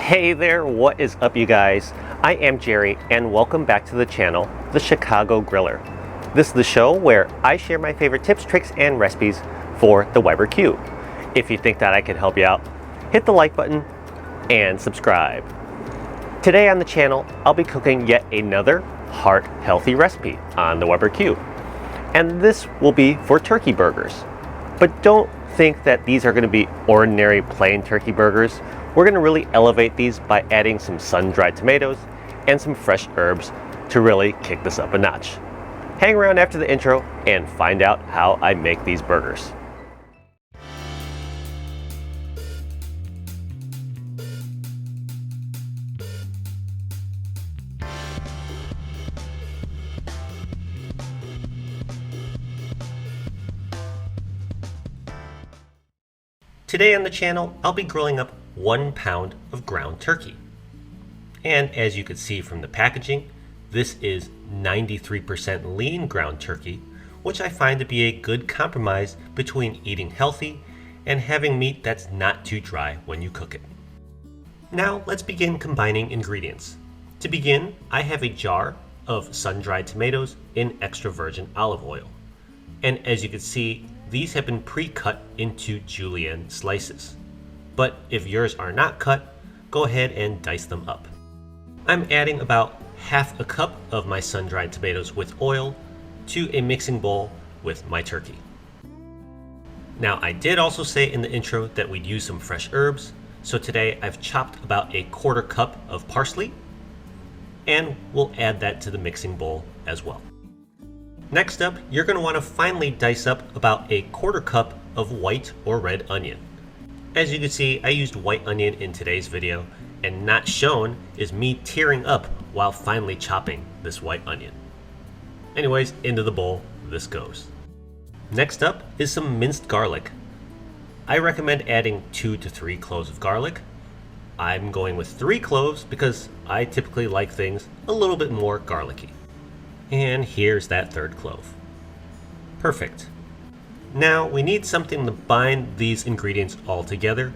Hey there, what is up you guys? I am Jerry and welcome back to the channel, The Chicago Griller. This is the show where I share my favorite tips, tricks, and recipes for the Weber Cube. If you think that I can help you out, hit the like button and subscribe. Today on the channel, I'll be cooking yet another heart-healthy recipe on the Weber Cube. And this will be for turkey burgers. But don't think that these are going to be ordinary plain turkey burgers. We're going to really elevate these by adding some sun-dried tomatoes and some fresh herbs to really kick this up a notch. Hang around after the intro and find out how I make these burgers. Today on the channel, I'll be grilling up 1 pound of ground turkey. And as you can see from the packaging, this is 93% lean ground turkey, which I find to be a good compromise between eating healthy and having meat that's not too dry when you cook it. Now let's begin combining ingredients. To begin, I have a jar of sun-dried tomatoes in extra virgin olive oil. And as you can see, these have been pre-cut into julienne slices. But if yours are not cut, go ahead and dice them up. I'm adding about half a cup of my sun-dried tomatoes with oil to a mixing bowl with my turkey. Now I did also say in the intro that we'd use some fresh herbs, so today I've chopped about a 1/4 cup of parsley, and we'll add that to the mixing bowl as well. Next up, you're going to want to finely dice up about a 1/4 cup of white or red onion. As you can see, I used white onion in today's video, and not shown is me tearing up while finely chopping this white onion. Anyways, into the bowl this goes. Next up is some minced garlic. I recommend adding 2 to 3 cloves of garlic. I'm going with 3 cloves because I typically like things a little bit more garlicky. And here's that 3rd clove. Perfect. Now we need something to bind these ingredients all together.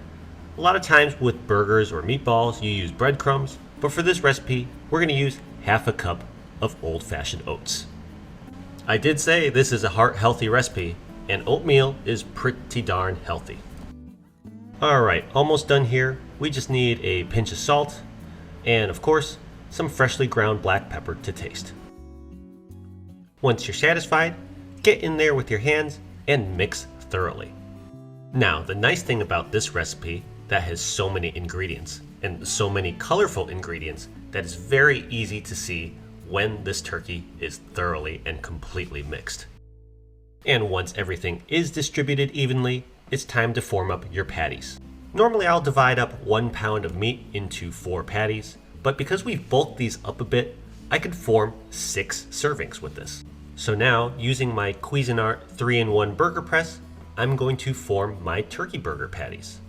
A lot of times with burgers or meatballs you use breadcrumbs, but for this recipe we're going to use half a cup of old-fashioned oats. I did say this is a heart-healthy recipe, and oatmeal is pretty darn healthy. Alright, almost done here. We just need a pinch of salt and of course some freshly ground black pepper to taste. Once you're satisfied, get in there with your hands and mix thoroughly. Now, the nice thing about this recipe that has so many ingredients and so many colorful ingredients that it's very easy to see when this turkey is thoroughly and completely mixed. And once everything is distributed evenly, it's time to form up your patties. Normally I'll divide up 1 pound of meat into 4 patties, but because we've bulked these up a bit, I could form 6 servings with this. So now, using my Cuisinart 3-in-1 burger press, I'm going to form my turkey burger patties.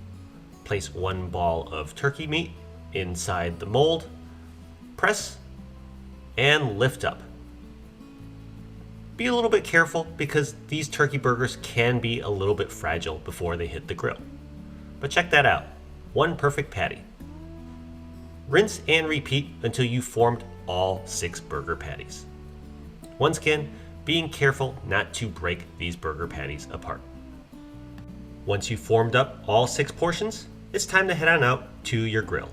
Place 1 ball of turkey meat inside the mold, press, and lift up. Be a little bit careful because these turkey burgers can be a little bit fragile before they hit the grill. But check that out, 1 perfect patty. Rinse and repeat until you formed all 6 burger patties. Once again, being careful not to break these burger patties apart. Once you've formed up all 6 portions, it's time to head on out to your grill.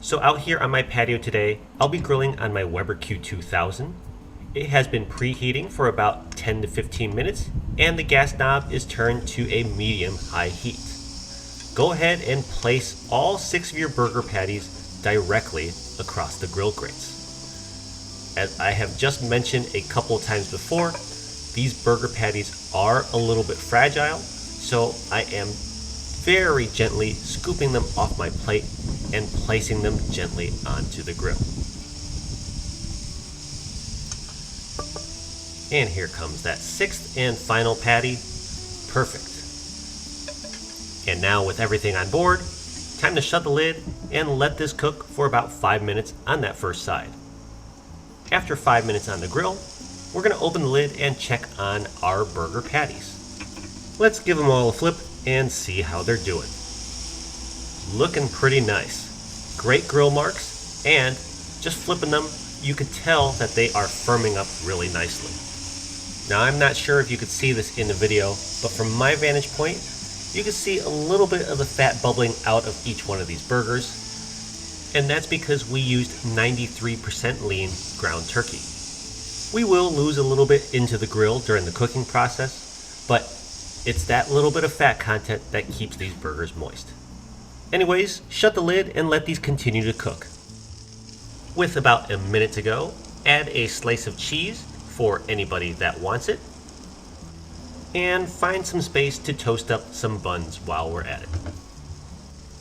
So out here on my patio today, I'll be grilling on my Weber Q2000. It has been preheating for about 10 to 15 minutes, and the gas knob is turned to a medium-high heat. Go ahead and place all 6 of your burger patties directly across the grill grates. As I have just mentioned a couple of times before, these burger patties are a little bit fragile, so I am very gently scooping them off my plate and placing them gently onto the grill. And here comes that 6th and final patty. Perfect. And now with everything on board, time to shut the lid and let this cook for about 5 minutes on that first side. After 5 minutes on the grill, we're going to open the lid and check on our burger patties. Let's give them all a flip and see how they're doing. Looking pretty nice. great grill marks, and just flipping them, you could tell that they are firming up really nicely. Now, I'm not sure if you could see this in the video, but from my vantage point, you can see a little bit of the fat bubbling out of each one of these burgers, and that's because we used 93% lean ground turkey. We will lose a little bit into the grill during the cooking process, but it's that little bit of fat content that keeps these burgers moist. Anyways, shut the lid and let these continue to cook. With about a minute to go, add a slice of cheese for anybody that wants it, and find some space to toast up some buns while we're at it.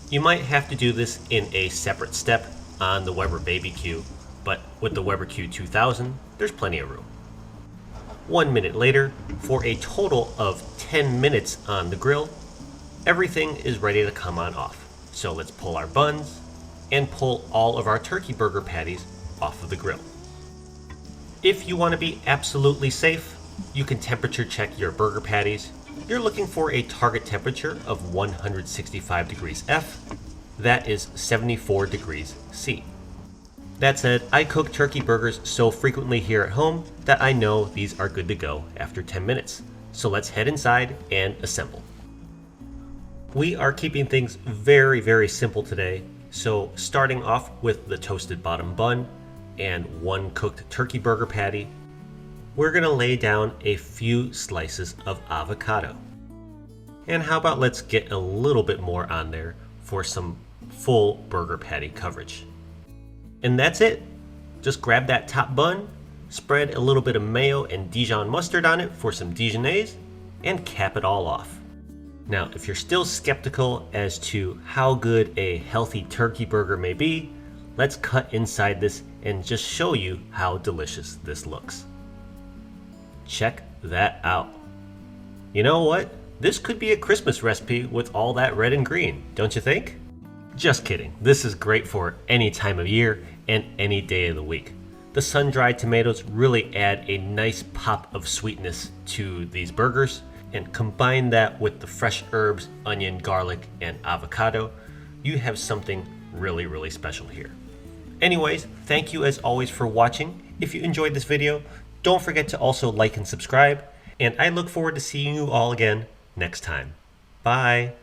You might have to do this in a separate step on the Weber BBQ, but with the Weber Q2000, there's plenty of room. 1 minute later, for a total of 10 minutes on the grill, everything is ready to come on off. So let's pull our buns and pull all of our turkey burger patties off of the grill. If you want to be absolutely safe, you can temperature check your burger patties. You're looking for a target temperature of 165 degrees F. That is 74 degrees C. That said, I cook turkey burgers so frequently here at home that I know these are good to go after 10 minutes. So let's head inside and assemble. We are keeping things very simple today. So starting off with the toasted bottom bun and one cooked turkey burger patty, we're going to lay down a few slices of avocado. And how about let's get a little bit more on there for some full burger patty coverage. And that's it. Just grab that top bun, spread a little bit of mayo and Dijon mustard on it for some Dijonnaise, and cap it all off. Now, if you're still skeptical as to how good a healthy turkey burger may be, let's cut inside this and just show you how delicious this looks. Check that out. You know what? This could be a Christmas recipe with all that red and green, don't you think? Just kidding. This is great for any time of year and any day of the week. The sun-dried tomatoes really add a nice pop of sweetness to these burgers, and combine that with the fresh herbs, onion, garlic, and avocado, you have something really special here. Anyways, thank you as always for watching. If you enjoyed this video, don't forget to also like and subscribe, and I look forward to seeing you all again next time. Bye!